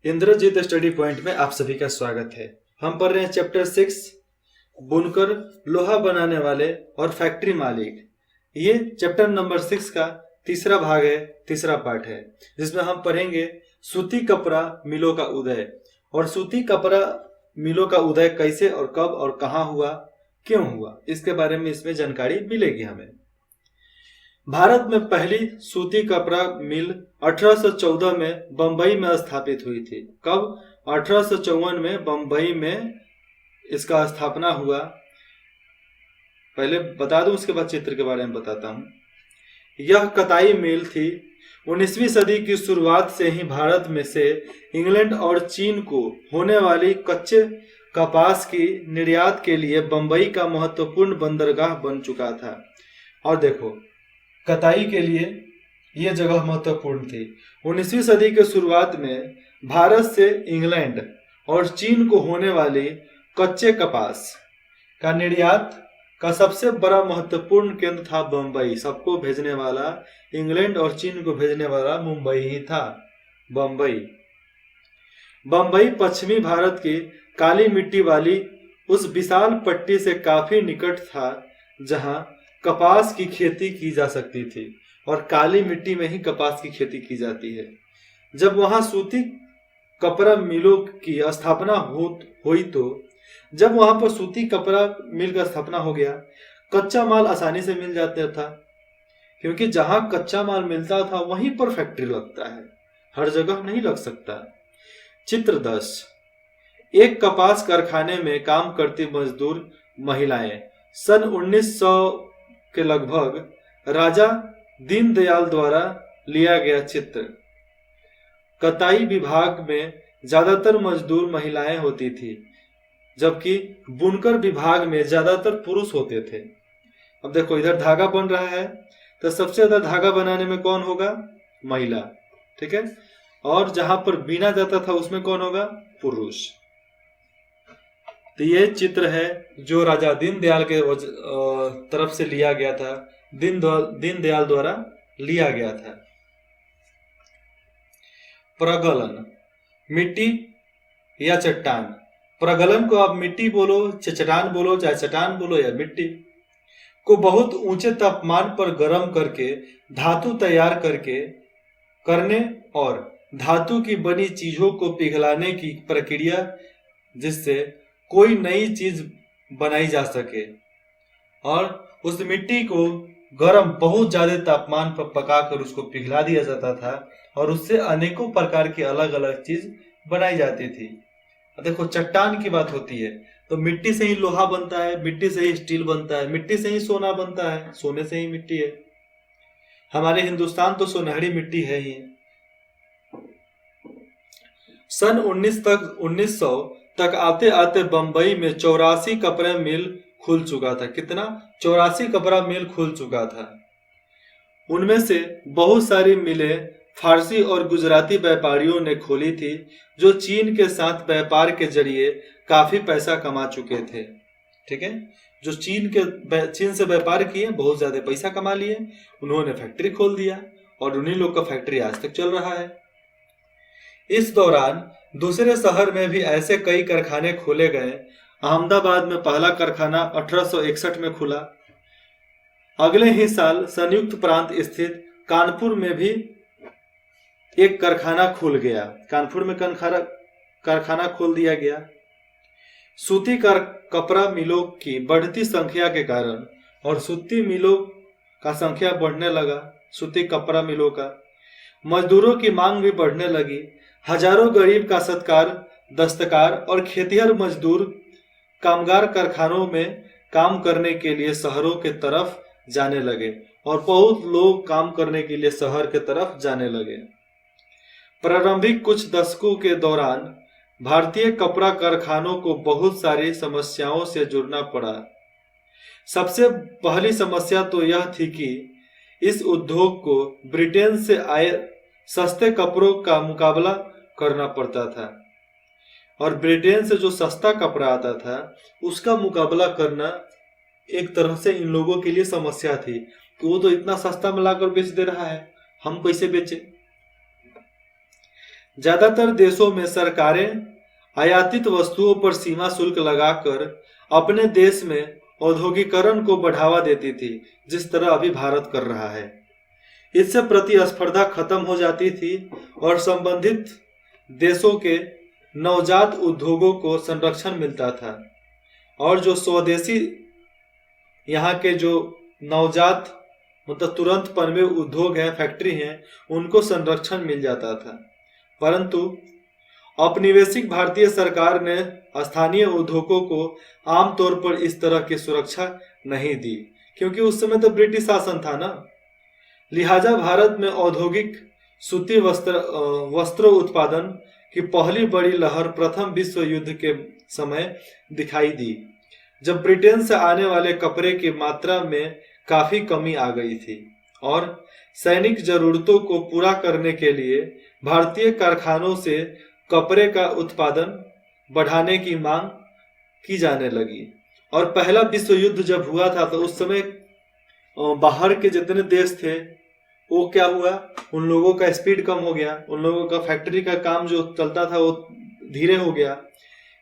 Indrajit study point में आप सभी का स्वागत है। हम पढ़ रहे हैं चैप्टर 6 बुनकर, लोहा बनाने वाले और फैक्ट्री मालिक। ये चैप्टर नंबर 6 का तीसरा भाग है, तीसरा पार्ट है, जिसमें हम पढ़ेंगे सूती कपड़ा मिलों का उदय। और सूती कपड़ा मिलों का उदय कैसे और कब और कहाँ हुआ, क्यों हुआ, इसके बारे में इसमें जानकारी मिलेगी हमें। भारत में पहली सूती कपड़ा मिल 1814 में बंबई में स्थापित हुई थी। कब? 1854 में बंबई में इसका स्थापना हुआ। पहले बता दूं, उसके बाद चित्र के बारे में बताता हूं। यह कताई मिल थी। 19वीं सदी की शुरुआत से ही भारत में से इंग्लैंड और चीन को होने वाली कच्चे कपास की निर्यात के लिए बंबई का महत्वपूर्ण बंदरगाह बन चुका था। और देखो, कताई के लिए यह जगह महत्वपूर्ण थी। 19वीं सदी के शुरुआत में भारत से इंग्लैंड और चीन को होने वाली कच्चे कपास का निर्यात का सबसे बड़ा महत्वपूर्ण केंद्र था बंबई। सबको भेजने वाला, इंग्लैंड और चीन को भेजने वाला मुंबई ही था। बंबई पश्चिमी भारत की काली मिट्टी वाली उस विशाल पट्टी से काफी निकट था जहां कपास की खेती की जा सकती थी, और काली मिट्टी में ही कपास की खेती की जाती है। जब वहां सूती कपड़ा मिलों की स्थापना हुई तो जब वहां पर सूती कपड़ा मिल का स्थापना हो गया, कच्चा माल आसानी से मिल जाता था, क्योंकि जहां कच्चा माल मिलता था वहीं पर फैक्ट्री लगता है, हर जगह नहीं लग सकता। चित्र 10। एक कपास कारखाने में काम करती मजदूर महिलाएं। सन 1900 के लगभग राजा दीनदयाल द्वारा लिया गया चित्र। कताई विभाग में ज्यादातर मजदूर महिलाएं होती थी, जबकि बुनकर विभाग में ज्यादातर पुरुष होते थे। अब देखो, इधर धागा बन रहा है तो सबसे ज्यादा धागा बनाने में कौन होगा? महिला, ठीक है। और जहां पर बीना जाता था उसमें कौन होगा? पुरुष। तो ये चित्र है जो राजा दीनदयाल के तरफ से लिया गया था, दीनदयाल द्वारा लिया गया था। प्रगलन, मिट्टी या चट्टान। प्रगलन को आप मिट्टी बोलो, चट्टान बोलो, चाहे चट्टान बोलो या मिट्टी, को बहुत ऊंचे तापमान पर गर्म करके धातु तैयार करने और धातु की बनी चीजों को पिघलाने की प्रक्रिया, जिससे कोई नई चीज बनाई जा सके। और उस मिट्टी को गर्म, बहुत ज्यादा तापमान पर पकाकर उसको पिघला दिया जाता था, और उससे अनेकों प्रकार की अलग अलग चीज बनाई जाती थी। देखो, चट्टान की बात होती है तो मिट्टी से ही लोहा बनता है, मिट्टी से ही स्टील बनता है, मिट्टी से ही सोना बनता है, सोने से ही मिट्टी है। हमारे हिंदुस्तान तो सुनहरी मिट्टी है ही। सन 1900 तक आते आते बंबई में 84 कपड़ा मिल खुल चुका था। कितना? 84 कपड़ा मिल खुल चुका था। उनमें से बहुत सारी मिलें फारसी और गुजराती व्यापारियों ने खोली थी, जो चीन के साथ व्यापार के जरिए काफी पैसा कमा चुके थे। ठीक है, जो चीन से व्यापार किए, बहुत ज्यादा पैसा कमा लिए, उन्होंने फैक्ट्री खोल दिया, और उन्हीं लोग का फैक्ट्री आज तक चल रहा है। इस दौरान दूसरे शहर में भी ऐसे कई कारखाने खोले गए। अहमदाबाद में पहला कारखाना 1861 में खुला। अगले ही साल संयुक्त प्रांत स्थित कानपुर में भी एक कारखाना खुल गया। कानपुर में कारखाना खोल दिया गया। सूती कपड़ा मिलों की बढ़ती संख्या के कारण और सूती मिलों का संख्या बढ़ने लगा, सूती कपड़ा मिलों का मजदूरों की मांग भी बढ़ने लगी। हजारों गरीब काश्तकार, दस्तकार और खेतिहर मजदूर कामगार कारखानों में काम करने के लिए शहरों के तरफ जाने लगे, और बहुत लोग काम करने के लिए शहर के तरफ जाने लगे। प्रारंभिक कुछ दशकों के दौरान भारतीय कपड़ा कारखानों को बहुत सारी समस्याओं से जुड़ना पड़ा। सबसे पहली समस्या तो यह थी कि इस उद्योग को ब्रिटेन से आए सस्ते कपड़ों का मुकाबला करना पड़ता था, और ब्रिटेन से जो सस्ता कपड़ा आता था उसका मुकाबला करना एक तरह से इन लोगों के लिए समस्या थी कि वो तो इतना सस्ता में लाकर बेच दे रहा है, हम कैसे बेचें। ज्यादातर देशों में सरकारें आयातित वस्तुओं पर सीमा शुल्क लगाकर अपने देश में औद्योगिकरण को बढ़ावा देती थी, जिस तरह अभी भारत कर रहा है। इससे प्रतिस्पर्धा खत्म हो जाती थी और संबंधित देशों के नवजात उद्योगों को संरक्षण मिलता था, और जो स्वदेशी यहाँ के जो नवजात मतलब तुरंत पनवे उद्योग हैं, फैक्ट्री हैं, उनको संरक्षण मिल जाता था। परंतु औपनिवेशिक भारतीय सरकार ने स्थानीय उद्योगों को आमतौर पर इस तरह की सुरक्षा नहीं दी, क्योंकि उस समय तो ब्रिटिश शासन था ना। लिहाजा भारत में औद्योगिक सूती वस्त्र उत्पादन की पहली बड़ी लहर प्रथम विश्व युद्ध के समय दिखाई दी, जब ब्रिटेन से आने वाले कपड़े की मात्रा में काफी कमी आ गई थी और सैनिक जरूरतों को पूरा करने के लिए भारतीय कारखानों से कपड़े का उत्पादन बढ़ाने की मांग की जाने लगी। और पहला विश्व युद्ध जब हुआ था तो उस समय बाहर के जितने देश थे वो क्या हुआ, उन लोगों का स्पीड कम हो गया, उन लोगों का फैक्ट्री का काम जो चलता था वो धीरे हो गया।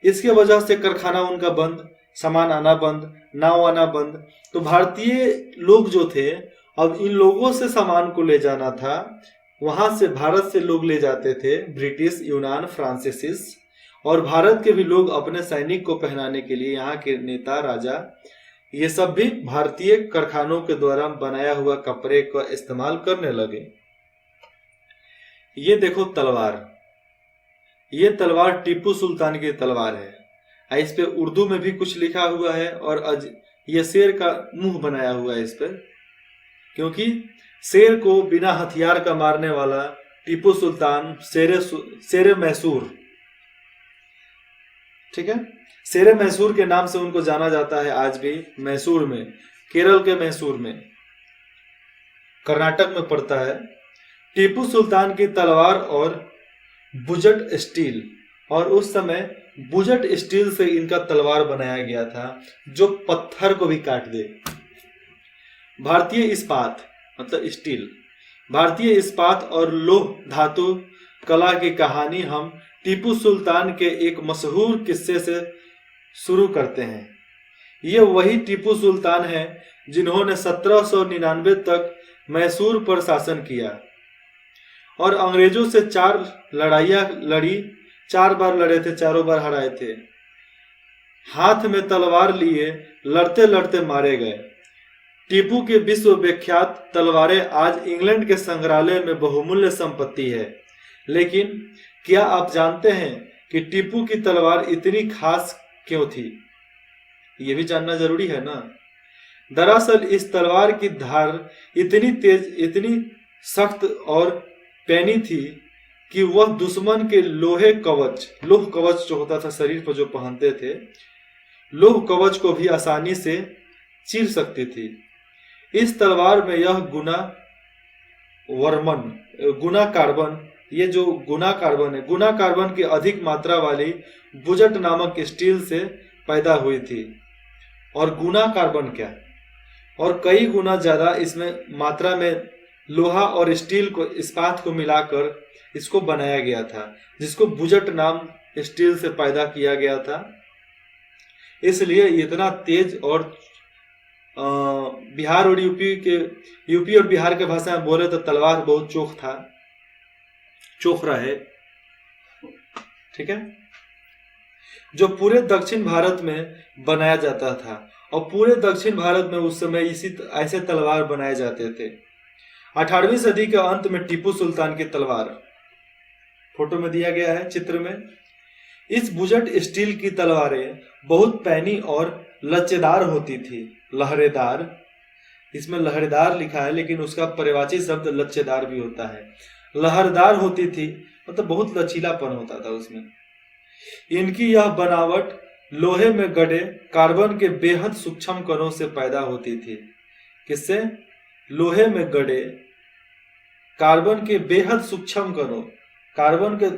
इसके वजह से कारखाना उनका बंद, सामान आना बंद, नाव आना बंद। तो भारतीय लोग जो थे, अब इन लोगों से सामान को ले जाना था, वहां से भारत से लोग ले जाते थे, ब्रिटिश, यूनान, फ्रांसीसिस, और भारत के भी लोग अपने सैनिक को पहनाने के लिए यहाँ के नेता, राजा, ये सब भी भारतीय कारखानों के द्वारा बनाया हुआ कपड़े का इस्तेमाल करने लगे। ये देखो तलवार, ये तलवार टीपू सुल्तान की तलवार है। इस पे उर्दू में भी कुछ लिखा हुआ है और ये शेर का मुंह बनाया हुआ है इस पे, क्योंकि शेर को बिना हथियार का मारने वाला टीपू सुल्तान शेर मैसूर, ठीक है, शेर मैसूर के नाम से उनको जाना जाता है आज भी। मैसूर में, केरल के मैसूर में, कर्नाटक में पड़ता है। टीपू सुल्तान की तलवार और बुजट स्टील, और उस समय बुजट स्टील से इनका तलवार बनाया गया था जो पत्थर को भी काट दे। भारतीय इस्पात मतलब स्टील, भारतीय इस्पात और लोह धातु कला की कहानी हम टीपू सुल्तान के एक मशहूर किस्से से शुरू करते हैं। ये वही टीपू सुल्तान है जिन्होंने 1799 तक मैसूर पर शासन किया और अंग्रेजों से 4 लड़ाइयां लड़ी, 4 बार लड़े थे, चारों बार हराए थे। हाथ में तलवार लिए लड़ते लड़ते मारे गए। टीपू की विश्व विख्यात तलवारें आज इंग्लैंड के संग्रहालय में बहुमूल्य संपत्ति है। लेकिन क्या आप जानते हैं कि टीपू की तलवार इतनी खास क्यों थी? ये भी जानना जरूरी है ना। दरअसल इस तलवार की धार इतनी तेज, इतनी सख्त और पैनी थी कि वह दुश्मन के लोह कवच जो होता था शरीर पर जो पहनते थे, लोह कवच को भी आसानी से चीर सकती थी। इस तलवार में यह गुना कार्बन, ये जो गुना कार्बन है, गुना कार्बन की अधिक मात्रा वाली बुजट नामक स्टील से पैदा हुई थी। और गुना कार्बन क्या, और कई गुना ज्यादा इसमें मात्रा में लोहा और स्टील को, इस्पात को मिलाकर इसको बनाया गया था, जिसको बुजट नाम स्टील से पैदा किया गया था। इसलिए इतना तेज, और बिहार और यूपी और बिहार के भाषा में बोले तो तलवार बहुत चोख रहे, ठीक है, जो पूरे दक्षिण भारत में बनाया जाता था। और पूरे दक्षिण भारत में उस समय ऐसे तलवार बनाए जाते थे। 18वीं सदी के अंत में टीपू सुल्तान की तलवार फोटो में दिया गया है चित्र में। इस बुजट स्टील की तलवारें बहुत पैनी और लचेदार होती थी, लहरेदार, इसमें लहरेदार लिखा है लेकिन उसका पर्यायवाची शब्द लचेदार भी होता है। लहरदार होती थी मतलब बहुत लचीलापन होता था उसमें। इनकी यह बनावट लोहे में गढ़े कार्बन के बेहद सूक्ष्म कणों से पैदा होती थी। किससे? लोहे में गढ़े कार्बन के बेहद सूक्ष्म कणों, कार्बन के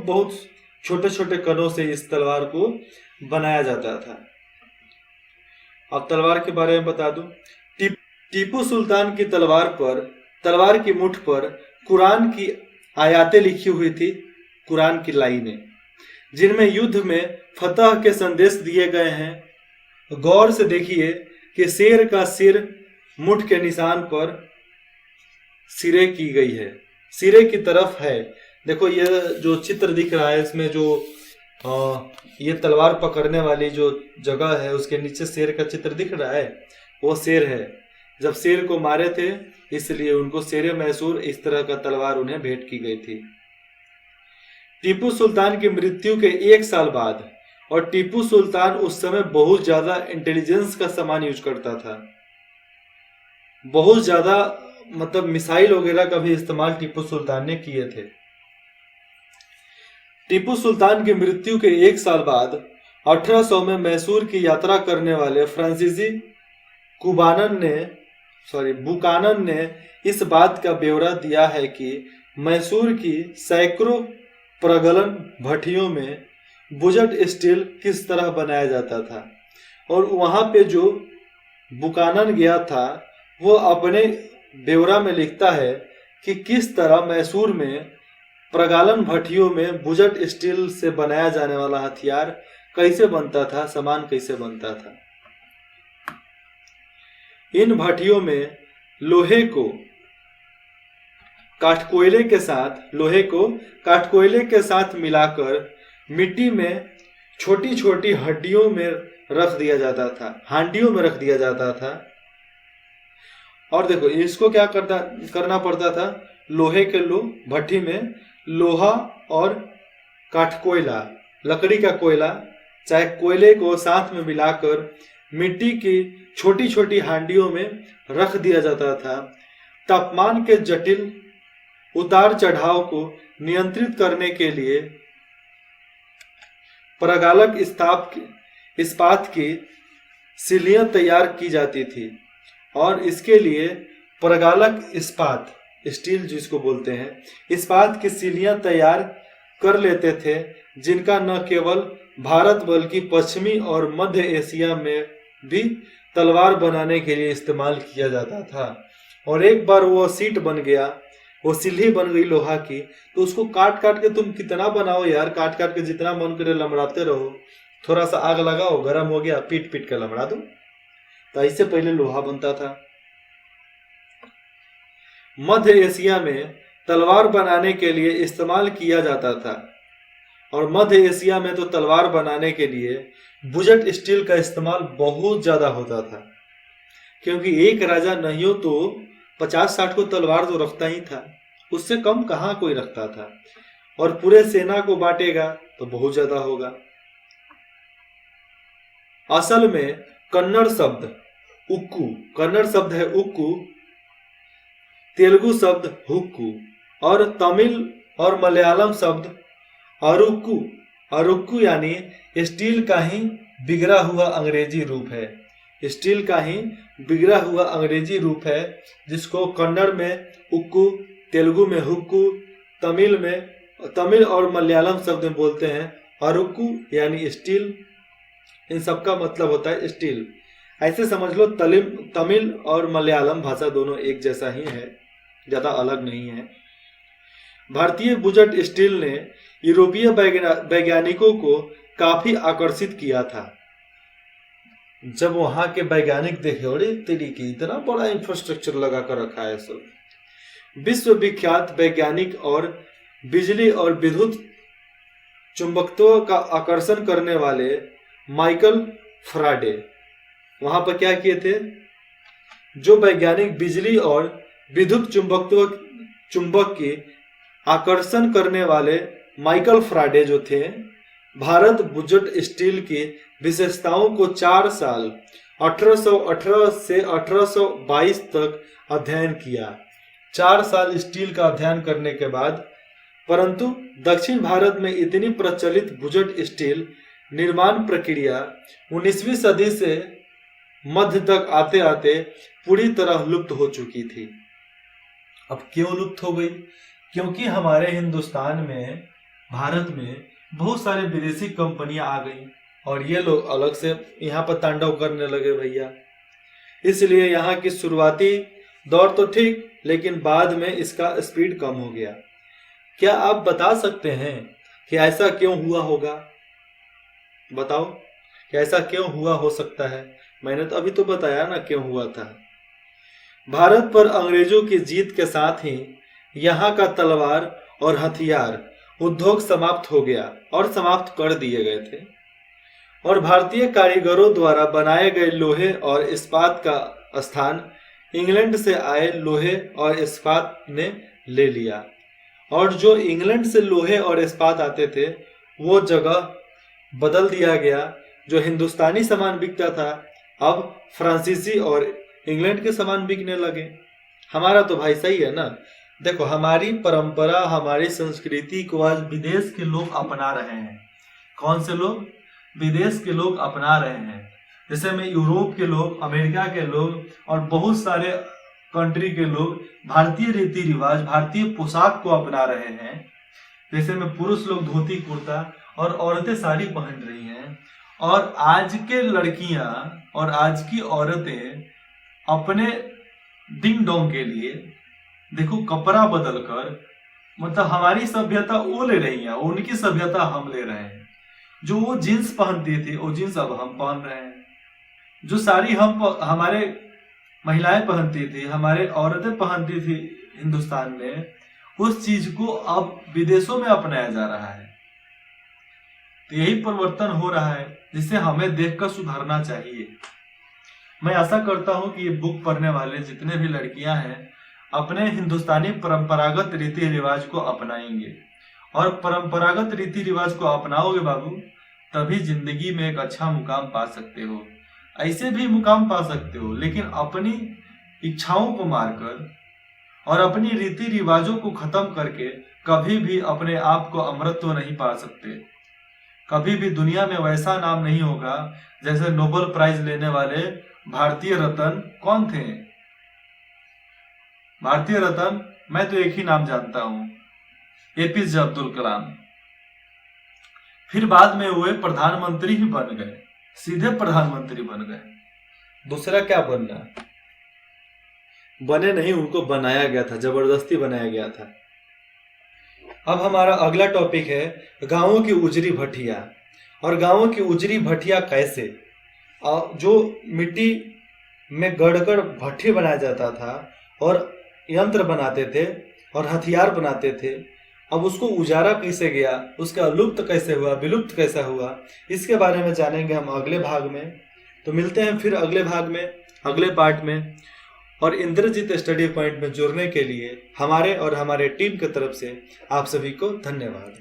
बहुत छोटे छोटे कणों से इस तलवार को बनाया जाता था। अब तलवार के बारे में बता दूं, टीपू सुल्तान की तलवार की मुठ पर कुरान की आयतें लिखी हुई थी, कुरान की लाइनें, जिनमें युद्ध में फतह के संदेश दिए गए हैं। गौर से देखिए कि शेर का सिर मुठ के निशान पर सिरे की गई है, सिरे की तरफ है। देखो ये जो चित्र दिख रहा है इसमें जो ये तलवार पकड़ने वाली जो जगह है उसके नीचे शेर का चित्र दिख रहा है, वो शेर है। जब शेर को मारे थे इसलिए उनको शेर मैसूर इस तरह का तलवार उन्हें भेंट की गई थी। टीपू सुल्तान की मृत्यु के 1 साल बाद, और टीपू सुल्तान उस समय बहुत ज्यादा इंटेलिजेंस का सामान यूज करता था, बहुत ज्यादा मतलब मिसाइल वगैरह का भी इस्तेमाल टीपू सुल्तान ने किए थे। टीपू सुल्तान की मृत्यु के 1 साल बाद 1800 में मैसूर की यात्रा करने वाले फ्रांसीसी बुकानन ने इस बात का ब्यौरा दिया है कि मैसूर की सैकड़ों प्रगलन भट्टियों में बुजट स्टील किस तरह बनाया जाता था, और वहां पे जो बुकानन गया था वो अपने ब्यौरा में लिखता है कि किस तरह मैसूर में प्रगालन भट्टियों में बुजट स्टील से बनाया जाने वाला हथियार कैसे बनता था, सामान कैसे बनता था। इन भट्टियों में लोहे को काटकोयले के साथ मिलाकर मिट्टी में छोटी छोटी हांडियों में रख दिया जाता था। और देखो इसको क्या करना पड़ता था, लोहे के भट्टी में लोहा और काटकोयला, लकड़ी का कोयला चाहे कोयले को साथ में मिलाकर मिट्टी की छोटी छोटी हांडियों में रख दिया जाता था। तापमान के जटिल उतार चढ़ाव को नियंत्रित करने के लिए प्रगालक इस्पात की सिल्लियां तैयार की जाती थी, और इसके लिए प्रगालक इस्पात, स्टील जिसको बोलते हैं, इस्पात की सिल्लियां तैयार कर लेते थे, जिनका न केवल भारत बल्कि पश्चिमी और मध्य एशिया में भी तलवार बनाने के लिए इस्तेमाल किया जाता था। और एक बार वो सीट बन गया, वो सिल्ली बन गई लोहा की, तो उसको काट काट के तुम कितना बनाओ यार, काट काट के जितना मन करे लमड़ाते रहो, थोड़ा सा आग लगाओ, गर्म हो गया, पीट पीट के लमड़ा दो। तो इससे पहले लोहा बनता था। मध्य एशिया में तलवार बनाने के लिए इस्तेमाल किया जाता था, और मध्य एशिया में तो तलवार बनाने के लिए बुजट स्टील का इस्तेमाल बहुत ज्यादा होता था, क्योंकि एक राजा नहीं हो तो 50-60 को तलवार तो रखता ही था, उससे कम कहाँ कोई रखता था, और पूरे सेना को बांटेगा तो बहुत ज्यादा होगा। असल में कन्नड़ शब्द है उक्कू, तेलुगु शब्द हुक्कू, और तमिल और मलयालम शब्द अरुक्कू यानी स्टील का ही बिगड़ा हुआ अंग्रेजी रूप है, जिसको कन्नड़ में उक्कू, तेलुगु में हुक्कू, तमिल और मलयालम शब्द में बोलते हैं अरुक्कू यानी स्टील। इन सबका मतलब होता है स्टील। ऐसे समझ लो तमिल और मलयालम भाषा दोनों एक जैसा ही है, ज्यादा अलग नहीं है। भारतीय बुजट स्टील ने यूरोपीय वैज्ञानिकों को काफी आकर्षित किया था। जब वहां के वैज्ञानिक देखे, अरे तेरी की इतना बड़ा इंफ्रास्ट्रक्चर लगा कर रखा है सब। विश्व विख्यात वैज्ञानिक और बिजली और विद्युत चुंबकत्व का आकर्षण करने वाले माइकल फैराडे वहां पर क्या किए थे, जो वैज्ञानिक बिजली और विद्युत चुंबक के आकर्षण करने वाले माइकल फैराडे जो थे, भारत बुजट स्टील की विशेषताओं को 4 साल 1818 से 1822 तक अध्ययन किया। 4 साल स्टील का अध्ययन करने के बाद, परंतु दक्षिण भारत में इतनी प्रचलित बुजट स्टील निर्माण प्रक्रिया 19वीं सदी से मध्य तक आते आते पूरी तरह लुप्त हो चुकी थी। अब क्यों लुप्त हो गई? क्योंकि हमारे हिंदुस्तान में, भारत में बहुत सारे विदेशी कंपनियां आ गई और ये लोग अलग से यहाँ पर तांडव करने लगे भैया। इसलिए यहाँ की शुरुआती दौर तो ठीक, लेकिन बाद में इसका स्पीड कम हो गया। क्या आप बता सकते हैं कि ऐसा क्यों हुआ होगा? बताओ कि ऐसा क्यों हुआ हो सकता है? मैंने तो अभी तो बताया ना क्यों हुआ था। भारत पर अंग्रेजों की जीत के साथ ही यहाँ का तलवार और हथियार उद्योग समाप्त हो गया और समाप्त कर दिए गए थे, और भारतीय कारीगरों द्वारा बनाए गए लोहे और इस्पात का स्थान इंग्लैंड से आए लोहे और इस्पात ने ले लिया। और जो इंग्लैंड से लोहे और इस्पात आते थे वो जगह बदल दिया गया। जो हिंदुस्तानी सामान बिकता था अब फ्रांसीसी और इंग्लैंड के सामान बिकने लगे। हमारा तो भाई सही है ना। देखो, हमारी परंपरा, हमारी संस्कृति को आज विदेश के लोग अपना रहे हैं। कौन से लोग? विदेश के लोग अपना रहे हैं। जैसे में यूरोप के लोग, अमेरिका के लोग और बहुत सारे कंट्री के लोग भारतीय रीति रिवाज, भारतीय पोशाक को अपना रहे हैं। जैसे में पुरुष लोग धोती कुर्ता और औरतें साड़ी पहन रही हैं। और आज के लड़कियां और आज की औरतें अपने डिंग डोंग के लिए देखो कपड़ा बदल कर, मतलब हमारी सभ्यता वो ले रही है, उनकी सभ्यता हम ले रहे हैं। जो वो जींस पहनती थी वो जींस अब हम पहन रहे हैं। जो साड़ी हमारे महिलाएं पहनती थी, हमारे औरतें पहनती थी हिंदुस्तान में, उस चीज को अब विदेशों में अपनाया जा रहा है। तो यही परिवर्तन हो रहा है जिसे हमें देखकर सुधारना चाहिए। मैं आशा करता हूं कि ये बुक पढ़ने वाले जितने भी लड़कियां हैं अपने हिंदुस्तानी परंपरागत रीति रिवाज को अपनाएंगे। और परंपरागत रीति रिवाज को अपनाओगे बाबू, तभी जिंदगी में एक अच्छा मुकाम पा सकते हो। ऐसे भी मुकाम पा सकते हो, लेकिन अपनी इच्छाओं को मारकर और अपनी रीति रिवाजों को खत्म करके कभी भी अपने आप को अमरत्व नहीं पा सकते। कभी भी दुनिया में वैसा नाम नहीं होगा जैसे नोबेल प्राइज लेने वाले भारतीय रत्न कौन थे? भारतीय रत्न मैं तो एक ही नाम जानता हूं, एपीजे अब्दुल कलाम। फिर बाद में हुए प्रधानमंत्री ही बन गए, सीधे प्रधानमंत्री बन गए। दूसरा क्या बनना? बने नहीं, उनको बनाया गया था, जबरदस्ती बनाया गया था। अब हमारा अगला टॉपिक है गांवों की उजरी भट्टियां। और गांवों की उजरी भट्टियां कैसे? जो मिट्टी में गड़कर भट्टी बनाया जाता था और यंत्र बनाते थे और हथियार बनाते थे, अब उसको उजारा कैसे गया, उसका लुप्त कैसे हुआ, विलुप्त कैसा हुआ, इसके बारे में जानेंगे हम अगले भाग में। तो मिलते हैं फिर अगले भाग में, अगले पार्ट में। और इंद्रजीत स्टडी पॉइंट में जुड़ने के लिए हमारे और हमारे टीम की तरफ से आप सभी को धन्यवाद।